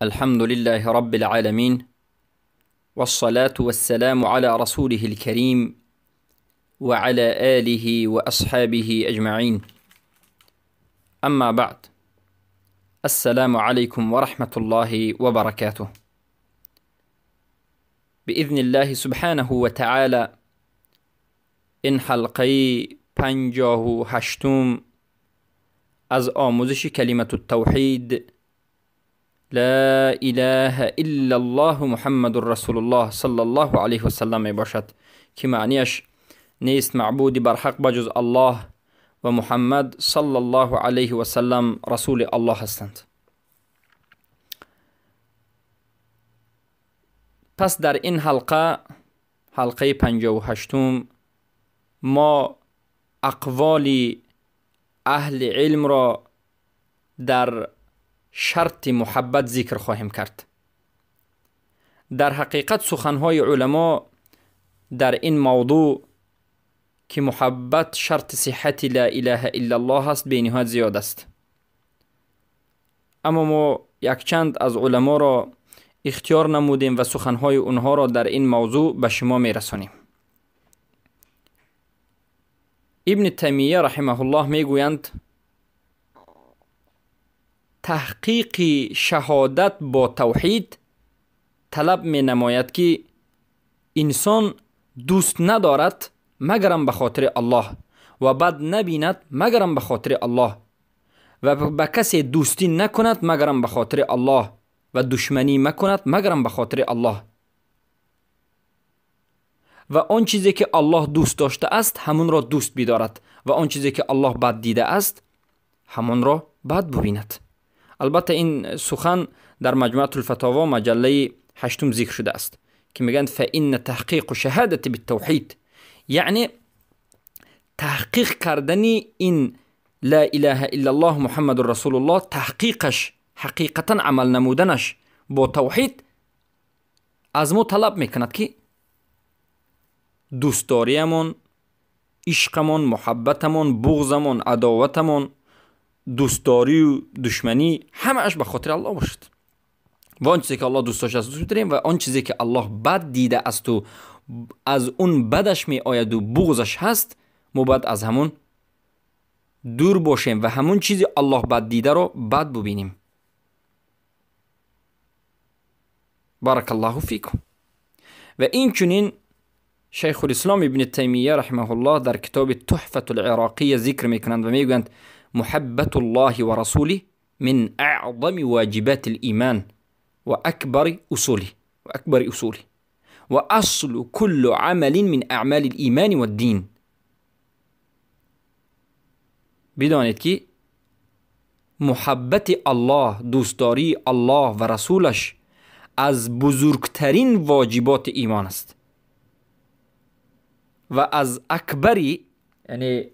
الحمد لله رب العالمين، والصلاة والسلام على رسوله الكريم وعلى آله وأصحابه أجمعين. أما بعد، السلام عليكم ورحمة الله وبركاته. بإذن الله سبحانه وتعالى این حلقه 58 از آموزش کلمة التوحید لا اله الا الله محمد رسول الله صلی الله علیه و سلم می باشد که معنیش نیست معبودی بر حق بجز الله و محمد صلی الله علیه و سلم رسول الله هستند. پس در این حلقه 58 ما اقوال اهل علم را در شرط محبت ذکر خواهیم کرد. در حقیقت سخنهای علما در این موضوع که محبت شرط صحت لا اله الا الله است به نهایت زیاد است، اما ما یک چند از علما را اختیار نمودیم و سخنهای اونها را در این موضوع به شما می رسانیم. ابن تیمیه رحمه الله می گویند تحقیق شهادت با توحید طلب می نماید که انسان دوست ندارد مگرم به خاطر الله و بد نبیند مگرم به خاطر الله و به کسی دوستی نکند مگرم به خاطر الله و دشمنی مکند مگرم به خاطر الله و آن چیزی که الله دوست داشته است همون را دوست بدارد و آن چیزی که الله بد دیده است همون را بد ببیند. البته این سخن در مجموعه الفتاوا مجله 8 ذکر شده است که میگن فإن تحقیق شهادت بالتوحید، یعنی تحقیق کردن این لا اله الا الله محمد رسول الله، تحقیقش حقیقتا عمل نمودنش با توحید از ما طلب میکند که دوستداریمون، عشقمون، محبتمون، بغضمون، عداوتمون، دوستداری و دشمنی همه اش به خاطر الله باشد و آن چیزی که الله دوست داشته است دوست بداریم و آن چیزی که الله بد دیده است و از اون بدش می آید و بغضش هست ما باید از همون دور باشیم و همون چیزی الله بد دیده رو بد ببینیم. بارک الله فیکم. و این چنین شیخ الاسلام ابن تیمیه رحمه الله در کتاب تحفة العراقیه ذکر میکنند و میگویند محبت الله و رسوله من اعظم واجبات الایمان و اکبر اصوله و اصل كل عمل من اعمال الایمان و الدین. بدانید که محبت الله، دوستداری الله و رسولش از بزرگترین واجبات ایمان است و از اکبری، یعنی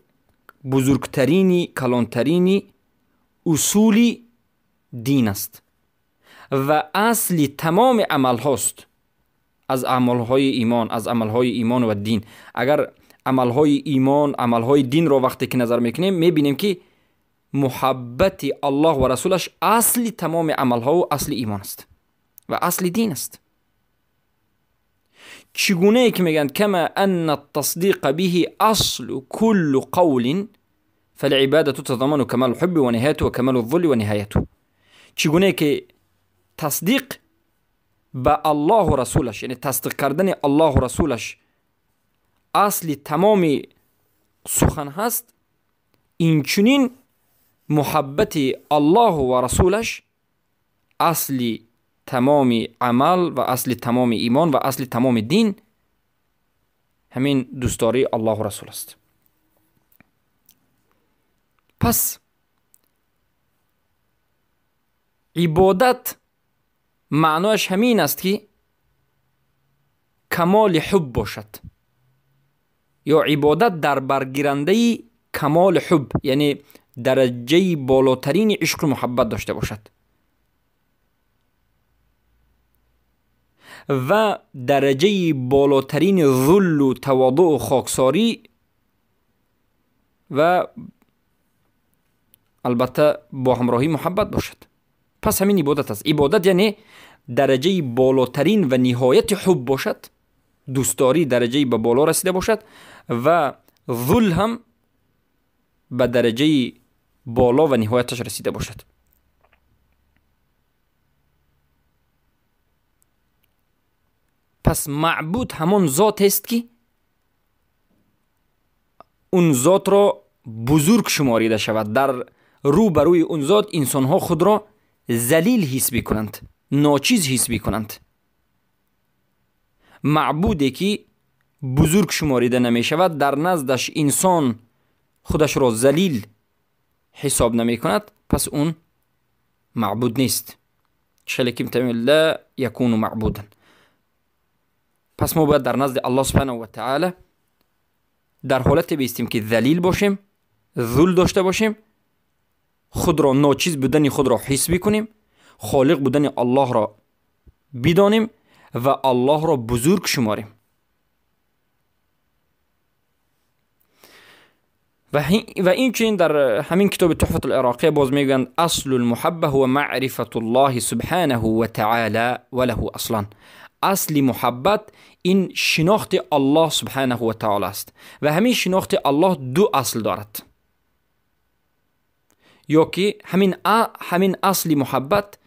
بزرگترینی، کلانترینی اصول دین است و اصل تمام عمل هاست از عملهای ایمان، از عملهای ایمان و دین. اگر عملهای ایمان، عملهای دین رو وقتی که نظر میکنیم میبینیم که محبت الله و رسولش اصل تمام عملها و اصل ایمان است و اصل دین است. چگونه ای که میگن کما ان التصدیق به اصل كل قول فالعباده تتضمن كمال الحب و نهایته و کمال الذل و نهایته. چگونه ای که تصدیق به الله و رسولش، یعنی تصدیق کردن الله و رسولش اصل تمام سخن هست، این چنین محبت الله و رسولش اصل تمام عمل و اصل تمام ایمان و اصل تمام دین همین دوستداری الله و رسول است. پس عبادت معناش همین است که کمال حب باشد، یا عبادت در برگیرنده کمال حب، یعنی درجه بالاترین عشق و محبت داشته باشد و درجه بالاترین ذل و تواضع و خاکساری و البته با همراهی محبت باشد. پس همین عبادت است. عبادت یعنی درجه بالاترین و نهایت حب باشد، دوستداری درجه به بالا رسیده باشد و ذل هم به درجه بالا و نهایتش رسیده باشد. پس معبود همان ذات است که اون ذات را بزرگ شماریده شود. در روبروی اون ذات انسان ها خود را ذلیل حس می‌کنند، ناچیز حس می‌کنند. معبودی که بزرگ شماریده نمی شود، در نزدش انسان خودش را ذلیل حساب نمی کند، پس اون معبود نیست. شلکیم تمام لا یکون معبودا. پس ما باید در نزد الله سبحانه و تعالی در حالت بیستیم که ذلیل باشیم، ذل داشته باشیم، خود را ناچیز بودن خود را حس بکنیم، خالق بودن الله را بدانیم و الله را بزرگ شماریم. و این چنین در همین کتاب تحفة العراقیه باز میگویند اصل المحبه هو معرفة الله سبحانه و تعالی وله اصلا. اصل محبت این شناخت الله سبحانه و تعالی است و همین شناخت الله دو اصل دارد. یا که همین اصل محبت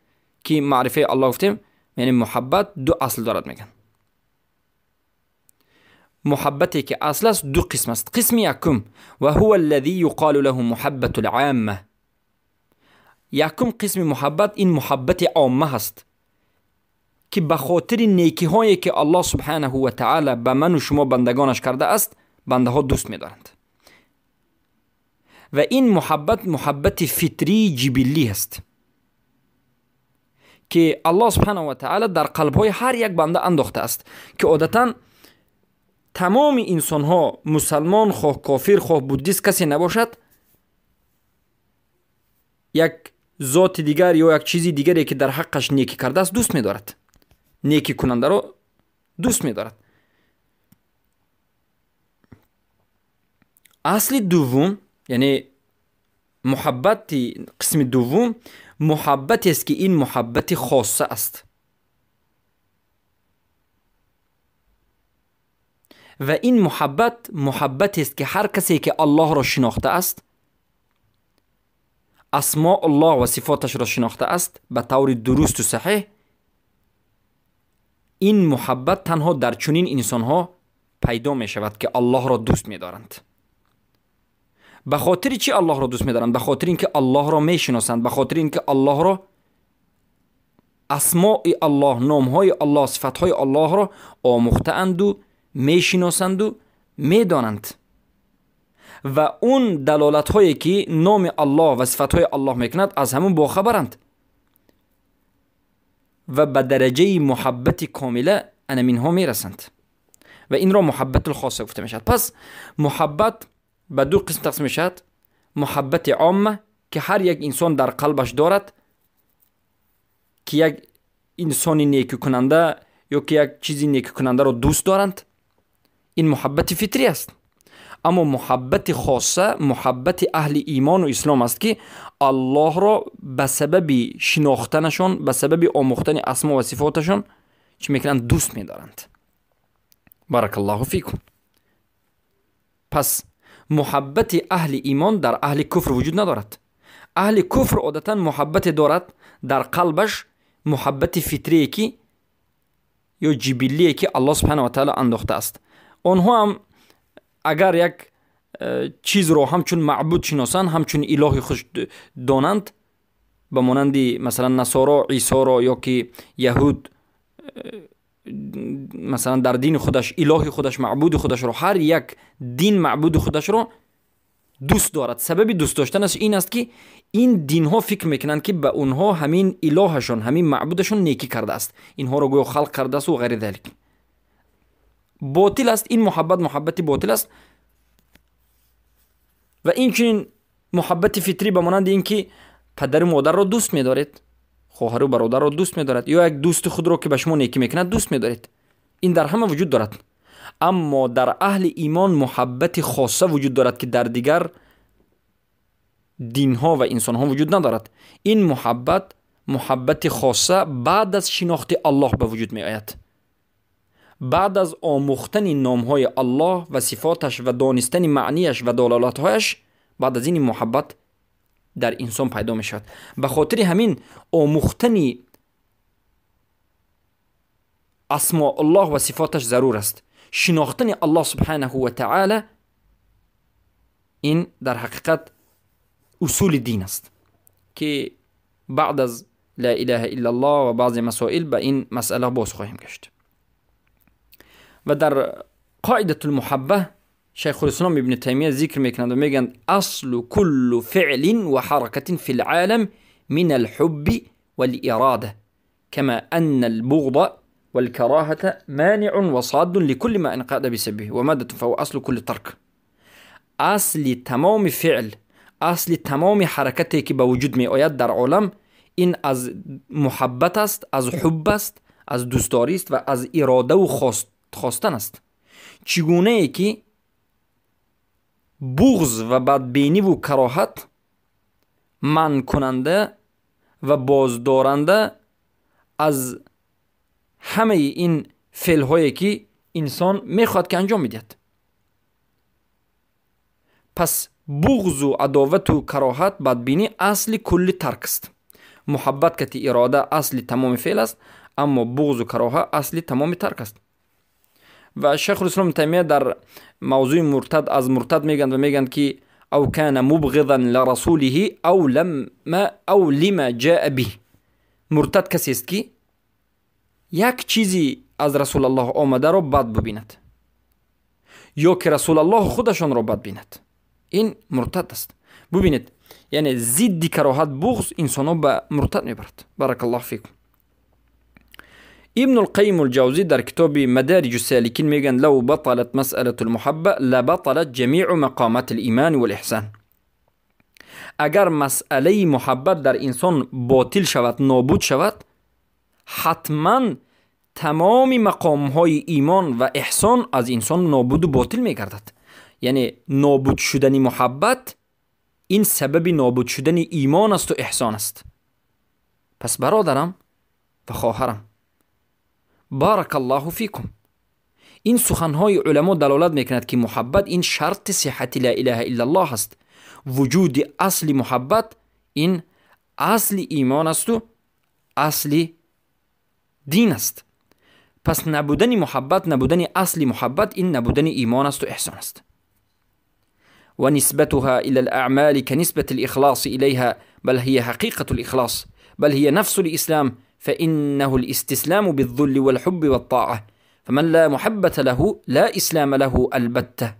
که معرفه الله گفتیم، یعنی محبت دو اصل دارد. میگن محبتی که اصل است دو قسم است. قسم یکم و هو الذي يقال له محبت العامه. یکم قسم محبت این محبت عامه است که به خاطر نیکی هایی که الله سبحانه و تعالی به من و شما بندگانش کرده است، بنده ها دوست می دارند. و این محبت فطری جبلی است که الله سبحانه و تعالی در قلب های هر یک بنده انداخته است که عادتا تمام انسان ها، مسلمان خواه کافر خواه بودیست، کسی نباشد یک ذات دیگر یا یک چیزی دیگری که در حقش نیکی کرده است دوست می دارد، نیکی کننده را دوست می دارد. اصل دوم یعنی محبت قسم دوم محبت است که این محبت خاصه است و این محبت است که هر کسی که الله را شناخته است، اسماء الله و صفاتش را شناخته است به طور درست و صحیح، این محبت تنها در چنین انسان ها پیدا می شود که الله را دوست می دارند. به خاطر چی الله را دوست می دارند؟ به خاطر اینکه الله را می شناسند، به خاطر اینکه الله را، اسماء الله، نام های الله، صفات های الله را آموخته اند و می شناسند و می دانند و اون دلالت هایی که نام الله و صفات های الله می کند از همون باخبرند و به درجه محبت کامله انمینها می رسند و این را محبت الخاصه گفته می شود. پس محبت به دو قسم تقسیم می شود. محبت عامه که هر یک انسان در قلبش دارد که یک انسانی نیکی کننده یا که یک چیزی نیکی کننده را دوست دارند، این محبت فطری است. اما محبت خاصه محبت اهل ایمان و اسلام است که الله را به سبب شناختنشان، به سبب آموختن اسما و صفاتشان چی میکنند؟ دوست میدارند. بارک الله فیکم. پس محبت اهل ایمان در اهل کفر وجود ندارد. اهل کفر عادتا محبت دارد در قلبش، محبت فطری که یا جبلی که الله سبحانه و تعالی انداخته است. آنها هم اگر یک چیز رو همچون معبود شناسند، همچون الهی خوش دانند، به مانند مثلا نصارا عیسی را یا که یهود مثلا در دین خودش الهی خودش، معبود خودش رو، هر یک دین معبود خودش رو دوست دارد. سبب دوست داشتنش این است که این دین ها فکر میکنند که به اونها همین الهشون، همین معبودشون نیکی کرده است، اینها رو گویا خلق کرده است و غیر ذلک. باطل است این محبت باطل است. و این چنین محبت فطری به مانند این که پدر و مادر را دوست می‌دارید، خواهر و برادر را دوست می‌دارید، یا یک دوست خود را که به شما نیکی میکند دوست می‌دارید، این در همه وجود دارد. اما در اهل ایمان محبت خاصه وجود دارد که در دیگر دین ها و انسان ها وجود ندارد. این محبت خاصه بعد از شناخت الله به وجود می آید. بعد از آموختن نامهای الله و صفاتش و دانستن معنیش و دلالتهایش، بعد از این محبت در انسان پیدا می شود. به خاطر همین آموختن اسماء الله و صفاتش ضرور است. شناختن الله سبحانه و تعالی این در حقیقت اصول دین است که بعد از لا اله الا الله و بعض مسائل به این مسئله باز خواهیم گشت. و در قاعده المحبه شیخ الاسلام ابن تیمیه ذکر میکنند و میگن اصل كل فعل و حرکت فی العالم من الحب والاراده كما ان البغض والكراهه مانع وصاد لكل ما انقاد بسببه ومادة فهو اصل كل ترك. اصل تمام فعل، اصل تمام حرکتی که به وجود می آید در عالم این از محبت است، از حب است، از دوستداری است و از اراده و خواستن است. چگونه ای که بغض و بدبینی و کراهت منع کننده و بازدارنده از همه این فعل هایی که انسان میخواد که انجام میدهد. پس بغض و عداوت و کراهت بدبینی اصل کل ترک است. محبت کتی اراده اصل تمام فعل است، اما بغض و کراهت اصل تمام ترک است. و شیخ الاسلام تیمیه در موضوع مرتد از مرتد میگن و میگن که او کان مبغضا لرسوله او لما جاء به. مرتد کسی است که یک چیزی از رسول الله آمده را بد ببیند یا که رسول الله خودشان را بد بیند، این مرتد است. ببینید یعنی ضد کراهت بغض انسانو به مرتد میبرد. بارک الله فیکم. ابن القیم الجوزی در کتاب مدارج السالکین میگن لو بطلت مسألة المحبه لبطلت جمیع مقامات الایمان والاحسان. اگر مسئله محبت در انسان باطل شود، نابود شود، حتما تمام مقام های ایمان و احسان از انسان نابود و باطل میگردد. یعنی نابود شدن محبت این سبب نابود شدن ایمان است و احسان است. پس برادرم و خواهرم، بارک الله فیکم، این سخنهای علما دلالت میکند که محبت این شرط صحت لا اله الا الله است. وجود اصل محبت این اصل ایمان است و اصل دین است. پس نبودن محبت، نبودن اصل محبت، این نبودن ایمان است و احسان است. و نسبتها الى الاعمال كنسبة الاخلاص اليها بل هي حقيقة الاخلاص بل هي نفس الاسلام فانه الاستسلام بالذل والحب والطاعة فمن لا محبة له لا اسلام له البتة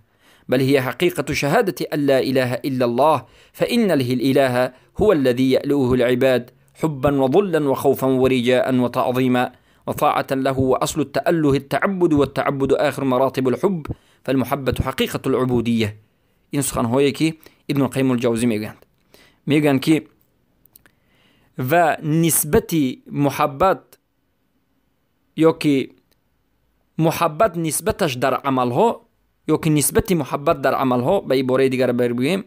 بل هي حقيقة شهادة ان لا اله الا الله فان الاله هو الذي يألوه العباد حبا وظلا وخوفا ورجاء وتعظيما وطاعة له. وأصل التأله التعبد والتعبد آخر مراتب الحب فالمحبة حقيقة العبودية. این سخنهایی که ابن القیم الجوزی میگن که و نسبت محبت یا که محبت نسبتش در عملها یا که نسبت محبت در عملها به عباره دیگر بگوییم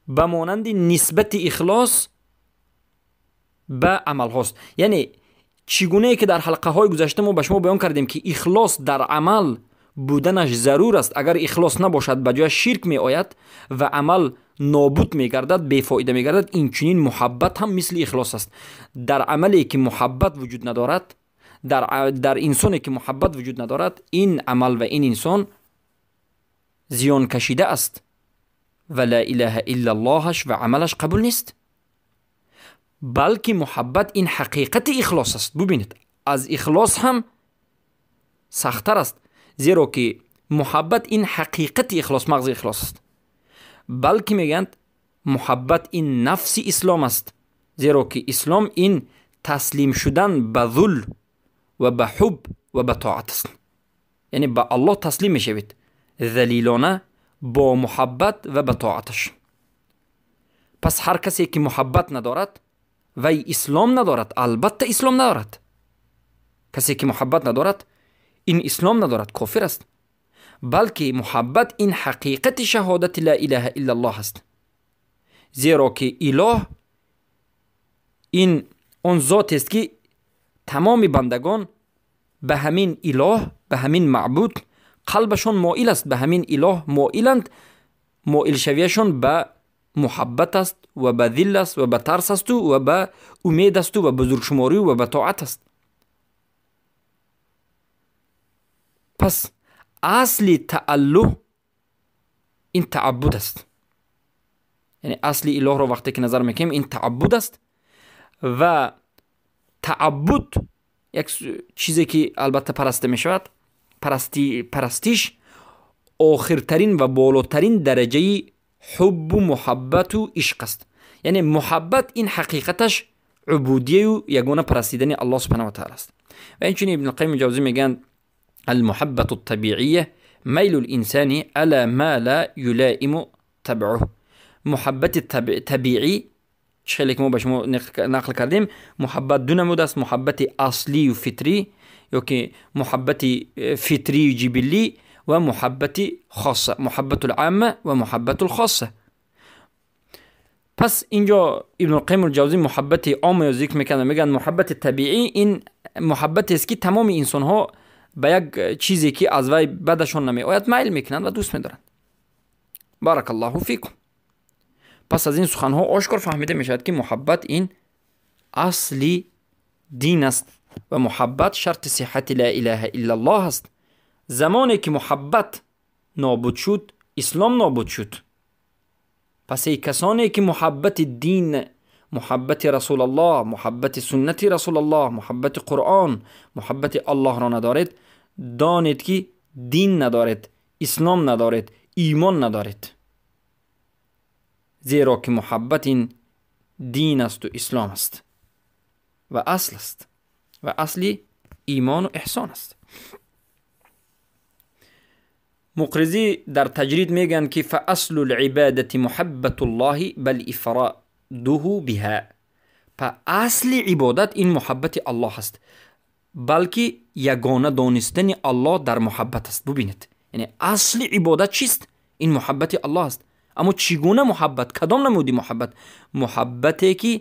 به مانند نسبت اخلاص به عمل هاست. یعنی چگونه که در حلقه های گذشته ما به شما بیان کردیم که اخلاص در عمل بودنش ضرور است. اگر اخلاص نباشد به جای شرک می آید و عمل نابود می گردد، بیفایده می گردد. این چنین محبت هم مثل اخلاص است. در عملی که محبت وجود ندارد، در انسانی که محبت وجود ندارد، این عمل و این انسان زیان کشیده است و لا اله الا اللهش و عملش قبول نیست. بلکه محبت این حقیقت اخلاص است. ببینید از اخلاص هم سخت‌تر است، زیرا که محبت این حقیقت اخلاص، مغز اخلاص است. بلکه میگند محبت این نفس اسلام است، زیرا که اسلام این تسلیم شدن به ذل و به حب و به طاعت است. یعنی به الله تسلیم میشوید ذلیلانه با محبت و به طاعتش. پس هر کسی که محبت ندارد وی اسلام ندارد. البته اسلام ندارد. کسی که محبت ندارد این اسلام ندارد، کافر است. بلکه محبت این حقیقت شهادت لا اله الا الله است، زیرا که اله این اون ذات است که تمام بندگان به همین اله، به همین معبود قلبشون مائل است، به همین اله مائلند. مائل شویشون به محبت است و به ذل است و به ترس است و به امید است و به بزرگشماری و به طاعت است. پس اصل تعلق این تعبد است. یعنی اصل اله را وقتی که نظر میکنیم این تعبد است و تعبد یک چیزی که البته پرسته میشود، پرستیش آخرترین و بالاترین درجه حب و محبت و عشق است. یعنی محبت این حقیقتش عبودیه و یگانه پرستیدن الله سبحانه و تعالی است. و اینچنین ابن القیم الجوزی میگن المحبت الطبیعیه میل الانسان على ما لا يلائم طبعه. محبت طبیعی خیلی که ما به شما نقل کردیم، محبت دو نمود است: محبت اصلی و فطری یا که محبت فطری و جبلی و محبت خاصه، محبت العامه و محبت الخاصه. پس اینجا ابن القیم الجوزی محبت عام رو ذکر میکنه، میگن محبت طبیعی این محبت است که تمام انسان ها به یک چیزی که از وی بدشون نمی آید میل میکنند و دوست میدارند. بارک الله فیکم. پس از این سخنها آشکار فهمیده میشد که محبت این اصلی دین است و محبت شرط صحت لا اله الا الله است. زمانی که محبت نابود شد، اسلام نابود شد. پس ای کسانی که محبت دین، محبت رسول الله، محبت سنت رسول الله، محبت قرآن، محبت الله را ندارید، دانید که دین ندارید، اسلام ندارید، ایمان ندارید. زیرا که محبت این دین است و اسلام است و اصل است و اصلی ایمان و احسان است. مقرزی در تجرید میگن که فاصل العبادت محبت الله بل افراده بها. اصل عبادت این محبت الله است، بلکه یگانه دانستن الله در محبت است. ببینید یعنی اصل عبادت چیست؟ این محبت الله است. اما چگونه محبت؟ کدام نمودی محبت؟ محبتی که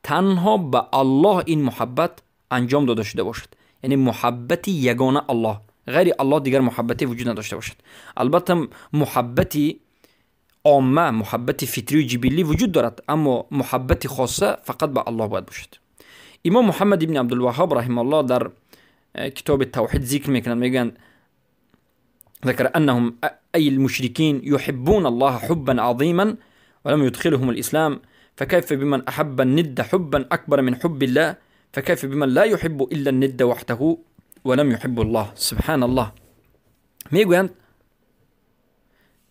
تنها به الله این محبت انجام داده شده باشد، یعنی محبت یگانه الله، غیر الله دیگر محبتی وجود نداشته باشد. البته محبتی عامه، محبت فطری و جبلی وجود دارد، اما محبت خاصه فقط به الله باید باشد. امام محمد ابن عبدالوهاب رحمه الله در کتاب توحید ذکر میکنند، میگن ذكر أنهم أي المشركين يحبون الله حبا عظيما ولم يدخلهم الإسلام، فكيف بمن أحب الند حبا أكبر من حب الله، فكيف بمن لا يحب إلا الند وحده ولم يحب الله. سبحان الله. میگویند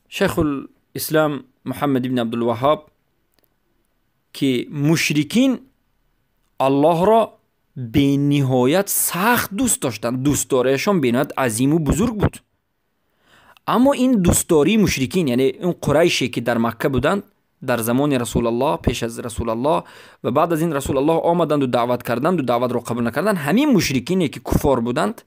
شیخ الاسلام محمد ابن عبدالوهاب که مشرکین الله را به نهایت سخت دوست داشتند، دوستداریشان به نهایت عظیم و بزرگ بود. اما این دوستداری مشرکین، یعنی اون قریشی که در مکه بودند در زمان رسول الله، پیش از رسول الله و بعد از این رسول الله آمدند و دعوت کردند و دعوت را قبول نکردند، همین مشرکینی که کفار بودند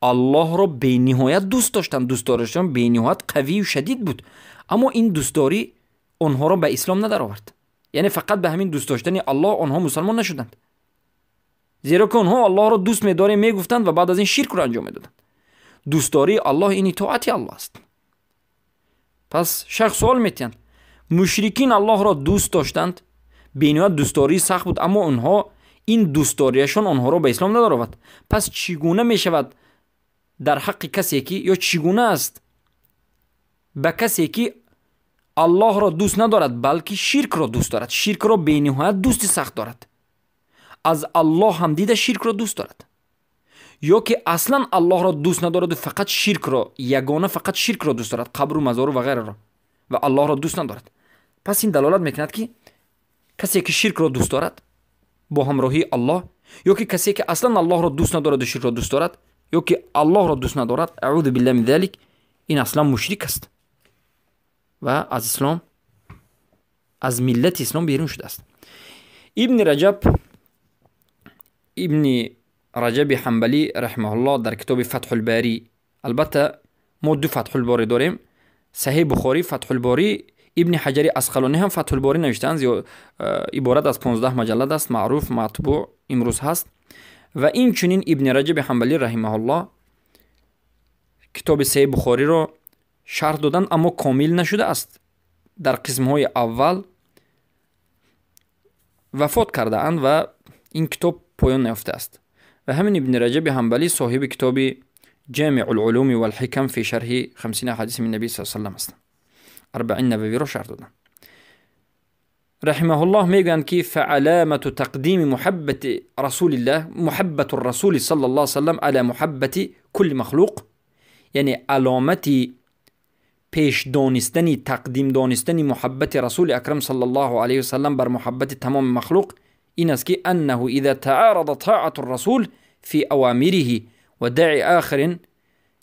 الله را به نهایت دوست داشتند، دوستداریشان به نهایت قوی و شدید بود. اما این دوستداری آنها را به اسلام ندر آورد، یعنی فقط به همین دوست داشتن الله آنها مسلمان نشدند، زیرا که آنها الله را دوست می‌داریم میگفتند و بعد از این شرک را انجام میدادند. دوستداری الله این اطاعت الله است. پس شیخ سوال میتیند مشرکین الله را دوست داشتند، به نهایت دوستداری سخت بود، اما آنها این دوستداریشان آنها را به اسلام ندر آورد. پس چگونه میشود در حق کسی که، یا چگونه است به کسی که الله را دوست ندارد بلکه شرک را دوست دارد، شرک را به نهایت دوست سخت دارد، از الله هم دیده شرک را دوست دارد، یا که اصلا الله را دوست ندارد و فقط شرک را، یگانه فقط شرک را دوست دارد، قبر و مزار و غیره را، و الله را دوست ندارد. پس این دلالت میکند که کسی که شرک را دوست دارد با همراهی الله، یا که کسی که اصلا الله را دوست ندارد و شرک را دوست دارد، یا که الله را دوست ندارد، اعوذ بالله من ذلك، این اصلا مشرک است و از اسلام، از ملت اسلام بیرون شده است. ابن رجب حنبلی رحمه الله در کتاب فتح الباری، البته ما دو فتح الباری داریم، صحیح بخاری فتح الباری، ابن حجر اسقلانی هم فتح الباری نوشتند، عبارت از 15 مجلد است، معروف مطبوع امروز هست. و این چنین ابن رجب حنبلی رحمه الله کتاب صحیح بخاری رو شرح دادن، اما کامل نشده است. در قسم های اول وفات کرده اند و این کتاب پایان نیافته است. و همین ابن رجب حنبلی صاحب کتاب جامع العلوم والحکم فی شرح 50 حدیث من نبی صلی الله علیه و سلم است. 40 نووی رو شرح دادن. رحمه الله میگن که فعلامة تقدیم محبت رسول الله، محبت الرسول صلی الله علیه و سلم علی محبت کل مخلوق، یعنی علامتی پیش دانستنی، تقدیم دانستنی محبت رسول اکرم صلی الله علیه و سلم بر محبت تمام مخلوق این است که انه اذا تعارض طاعة الرسول في اوامره و داع آخر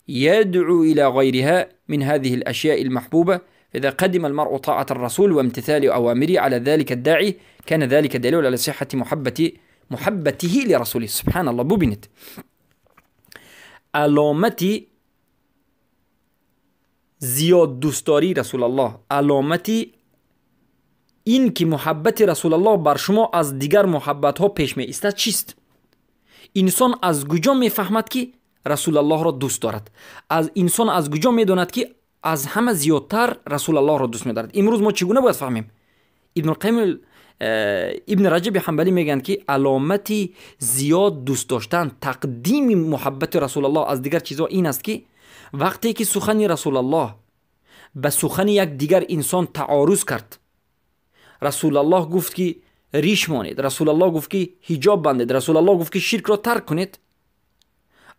يدعو الى غيرها من هذه الاشياء المحبوبة، إذا قدم المرء طاعة الرسول وامتثال أوامره على ذلك الداعي كان ذلك دليل على صحة محبته لرسوله. سبحان الله. ببینید علامتی زیاد دوستداری رسول الله، علامتی این که محبت رسول الله بر شما از دیگر محبت ها پیش می ایستد چیست؟ انسان از کجا می فهمد که رسول الله را دوست دارد؟ از انسان از کجا می داند که از همه زیادتر رسول الله را دوست می دارد؟ امروز ما چگونه باید فهمیم؟ ابن رجب حنبلی میگن که علامتی زیاد دوست داشتن، تقدیم محبت رسول الله از دیگر چیزها این است که وقتی که سخن رسول الله به سخن یک دیگر انسان تعارض کرد، رسول الله گفت که ریش مانید، رسول الله گفت که حجاب بندید، رسول الله گفت که شرک را ترک کنید،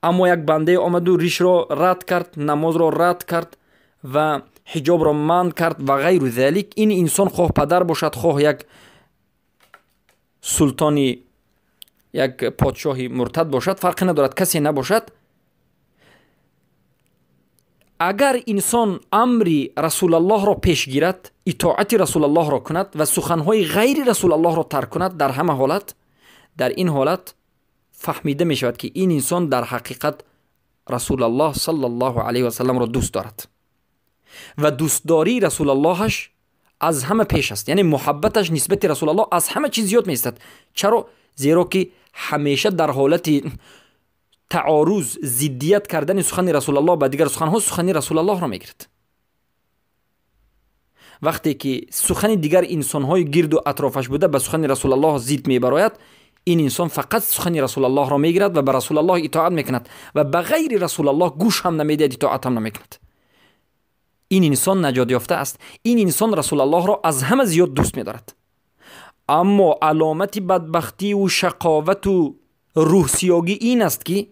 اما یک بنده آمد و ریش را رد کرد، نماز را رد کرد و حجاب را منع کرد و غیر ذلك، این انسان خواه پدر باشد، خواه یک سلطانی، یک پادشاهی مرتد باشد، فرقی ندارد، کسی نباشد، اگر انسان امر رسول الله را پیش گیرد، اطاعت رسول الله را کند و سخنهای غیر رسول الله را ترک کند، در همه حالت، در این حالت فهمیده می شود که این انسان در حقیقت رسول الله صلی الله علیه و سلم را دوست دارد و دوستداری رسول اللهش از همه پیش است، یعنی محبتش نسبت رسول الله از همه چیز زیاد می است. چرا؟ زیرا که همیشه در حالت تعارض، ضدیت کردن سخن رسول الله با دیگر سخنها، سخن رسول الله را میگیرد. وقتی که سخن دیگر انسانهای گرد و اطرافش بوده به سخن رسول الله ضد میبراید، این انسان فقط سخن رسول الله را میگیرد و به رسول الله اطاعت میکند و به غیر رسول الله گوش هم نمیدهد، اطاعت هم نمیکند. این انسان نجات یافته است. این انسان رسول الله را از همه زیاد دوست می‌دارد. اما علامت بدبختی و شقاوت و روح‌سیاگی این است که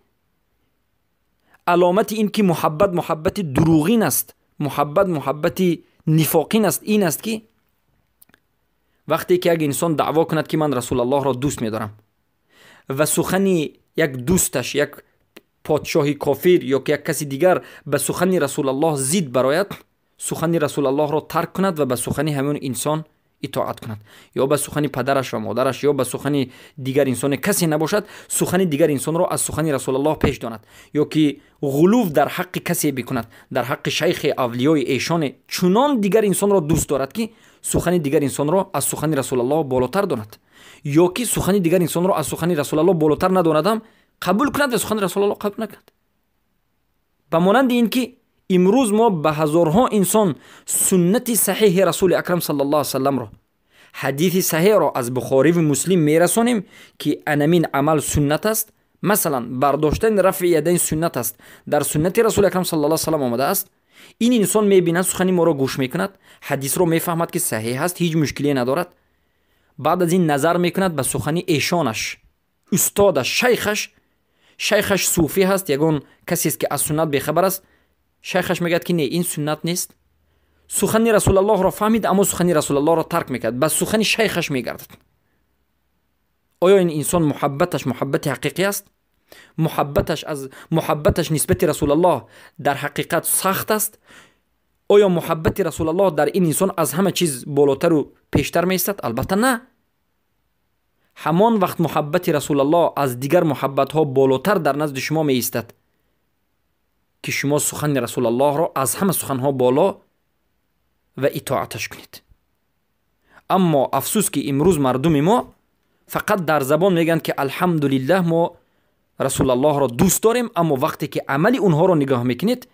علامت این که محبت دروغین است، محبت نفاقین است، این است که وقتی که یک انسان دعوا کند که من رسول الله را دوست می‌دارم و سخن یک دوستش، یک پادشاهی کافر یا که یک کسی دیگر به سخن رسول الله ضد برآید، سخن رسول الله را ترک کند و به سخن همون انسان اطاعت کند، یا به سخن پدرش و مادرش یا به سخن دیگر انسان کسی نباشد، سخن دیگر انسان را از سخن رسول الله پیش داند، یا که غلو در حق کسی بکند، در حق شیخ اولیای ایشان چنان دیگر انسان را دوست دارد که سخن دیگر انسان را از سخن رسول الله بالاتر داند، یا که سخن دیگر انسان را از سخن رسول الله بالاتر نداندم قبول کند و سخن رسول الله قبول نکند. به مانند این که امروز ما به هزارها انسان سنت صحیح رسول اکرم صلی الله علیه و سلم را، حدیث صحیح را از بخاری و مسلم میرسانیم که انمین عمل سنت است. مثلا برداشتن رفع یدین سنت است، در سنت رسول اکرم صلی الله علیه و سلم آمده است. این انسان میبیند سخن ما را گوش میکند، حدیث را میفهمد که صحیح است، هیچ مشکلی ندارد. بعد از این نظر میکند به سخن ایشانش، استادش، شیخش صوفی هست، یگان کسی است که از سنت بیخبر است. شیخش میگد که نه، این سنت نیست. سخن رسول الله را فهمید اما سخن رسول الله را ترک میکرد، بس سخن شیخش میگردد. آیا این انسان محبت حقیقی است؟ محبتش نسبت رسول الله در حقیقت سخت است؟ آیا محبت رسول الله در این انسان از همه چیز بالاتر و پیشتر میستد؟ البته نه. همان وقت محبت رسول الله از دیگر محبت ها بالاتر در نزد شما می ایستد که شما سخن رسول الله را از همه سخن ها بالا و اطاعتش کنید. اما افسوس که امروز مردم ما فقط در زبان میگن که الحمدلله ما رسول الله را دوست داریم، اما وقتی که عمل اونها را نگاه میکنید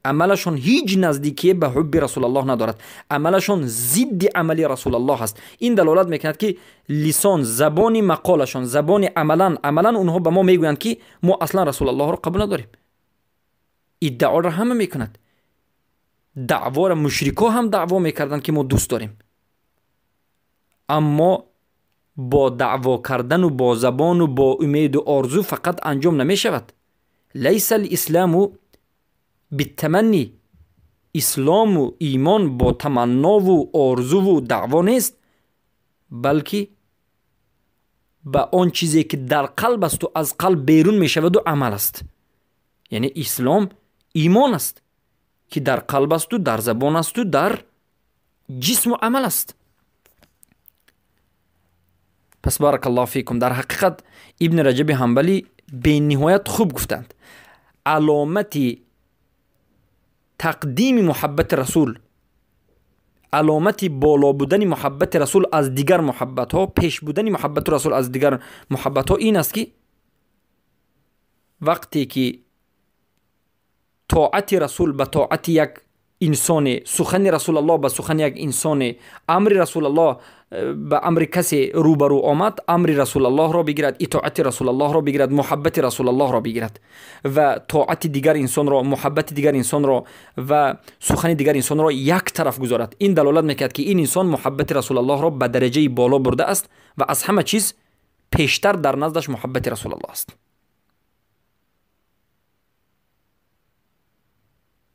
عملشون هیچ نزدیکی به حب رسول الله ندارد، عملشون ضد عملی رسول الله است. این دلالت میکند که لسان، زبان مقالشون، زبان عملا اونها به ما میگویند که ما اصلا رسول الله را قبول نداریم. ادعا را همه میکند، دعوا را مشرکا هم دعوا میکردند که ما دوست داریم، اما با دعوا کردن و با زبان و با امید و آرزو فقط انجام نمی شود. لیس الاسلام بالتمنی، اسلام و ایمان با تمنا و آرزو و دعوا نیست، بلکه با آن چیزی که در قلب است و از قلب بیرون می شود و عمل است. یعنی اسلام ایمان است که در قلب است و در زبان است و در جسم و عمل است. پس بارک الله فیکم. در حقیقت ابن رجب حنبلی به نهایت خوب گفتند علامت تقدیم محبت رسول، علامت بالا بودن محبت رسول از دیگر محبت ها، پیش بودن محبت رسول از دیگر محبت ها این است که وقتی که طاعت رسول به طاعت یک انسان، سخن رسول الله به سخن یک انسان، امر رسول الله به امر کسی روبرو آمد، امر رسول الله را بگیرد، اطاعت رسول الله را بگیرد، محبت رسول الله را بگیرد و طاعت دیگر انسان را، محبت دیگر انسان را و سخن دیگر انسان را یک طرف گذارد. این دلالت میکرد که این انسان محبت رسول الله را به درجه بالا برده است و از همه چیز پیشتر در نزدش محبت رسول الله است.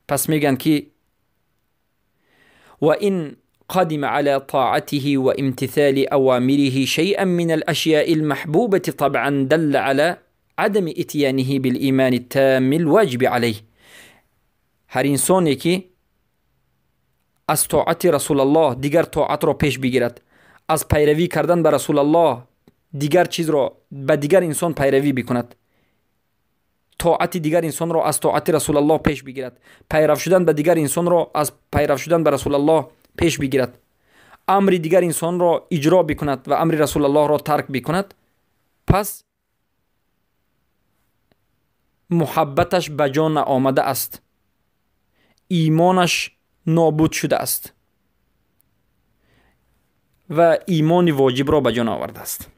پس میگن که و این قدم على طاعته و امتثال اوامره شيئا من الاشياء المحبوبة طبعا دل على عدم اتيانه بالایمان التام الواجب عليه. هر انسانی که از طاعت رسول الله دیگر طاعت را پیش بگیرد، از پیروی کردن به رسول الله دیگر چیز را به دیگر انسان پیروی بکند، طاعت دیگر انسان را از طاعت رسول الله پیش بگیرد، پیرو شدن به دیگر انسان را از پیرو شدن به رسول الله پیش بگیرد، امر دیگر انسان را اجرا بکند و امر رسول الله را ترک بکند، پس محبتش به جا آمده است، ایمانش نابود شده است و ایمان واجب را به جا آورده است.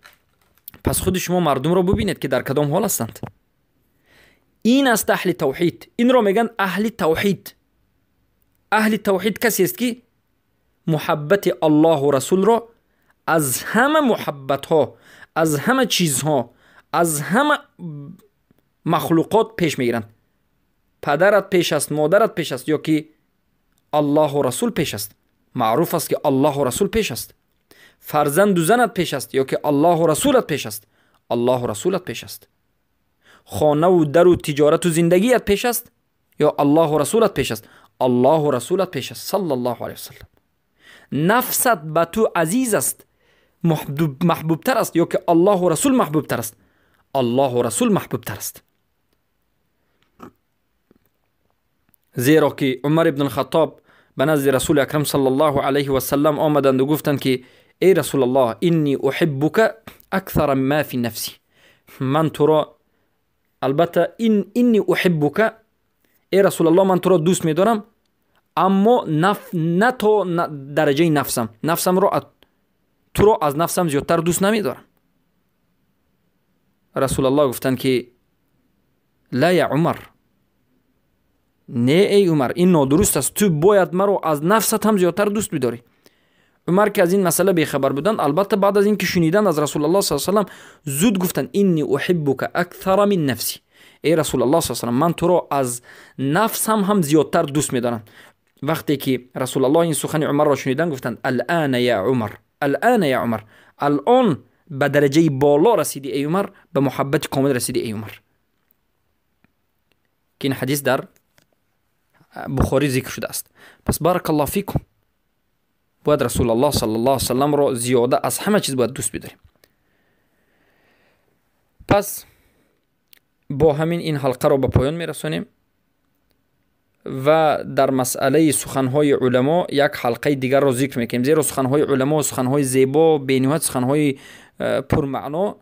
پس خود شما مردم را ببینید که در کدام حال هستند. این است اهل توحید. این را میگن اهل توحید. اهل توحید کسی است که محبت الله و رسول را از همه محبت ها، از همه چیزها، از همه مخلوقات پیش میگیرند. پدرت پیش است، مادرت پیش است، یا که الله و رسول پیش است. معروف است که الله و رسول پیش است. فرزند و زنت پیش است، یا که الله و رسولت پیش است. الله و رسولت پیش است. خانه و در و تجارت و زندگیت پیش است، یا الله و رسولت پیش است. الله و رسولت پیش است صلی الله علیه وسلم. نفست به تو عزیز است، محبوب تر است، یا که الله و رسول محبوب تر است. الله و رسول محبوب تر است. زیرا که عمر ابن الخطاب به نزد رسول اکرم صلی الله علیه و سلم آمدند و گفتند که ای رسول الله انی احبک اکثر ما فی نفسی، من تو را، البته انی احبک، ای رسول الله من تو را دوست می دارم، اما نه تو درجه نفسم را، تو را از نفسم زیادتر دوست نمی دارم. رسول الله گفتند که لا یا عمر، نه ای عمر، این نادرست است، تو باید مرا از نفست هم زیادتر دوست بداری. عمر که از این مسئله بیخبر بودند، البته بعد از این که شنیدن از رسول الله صلی الله علیه و سلم، زود گفتند انی احبک اکثر من نفسی، ای رسول الله صلی الله علیه و سلم من تو را از نفسم هم زیادتر دوست می‌دارم. وقتی که رسول الله این سخن عمر را شنیدن گفتند الان یا عمر، الان یا عمر، الان به درجه بالا رسیدی ای عمر، به محبت کامل رسیدی ای عمر. که این حدیث در بخاری ذکر شده است. پس بارک الله فیکم، باید رسول الله صلی الله علیه و سلم را زیاده از همه چیز باید دوست بداریم. پس با همین این حلقه را به پایان میرسونیم و در مسئله سخنهای علما یک حلقه دیگر رو ذکر میکنیم، زیرا سخنهای علما سخنهای زیبا، بینهایت سخنهای پرمعنا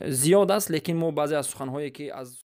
زیاد است، لیکن ما بعضی از سخنهایی که از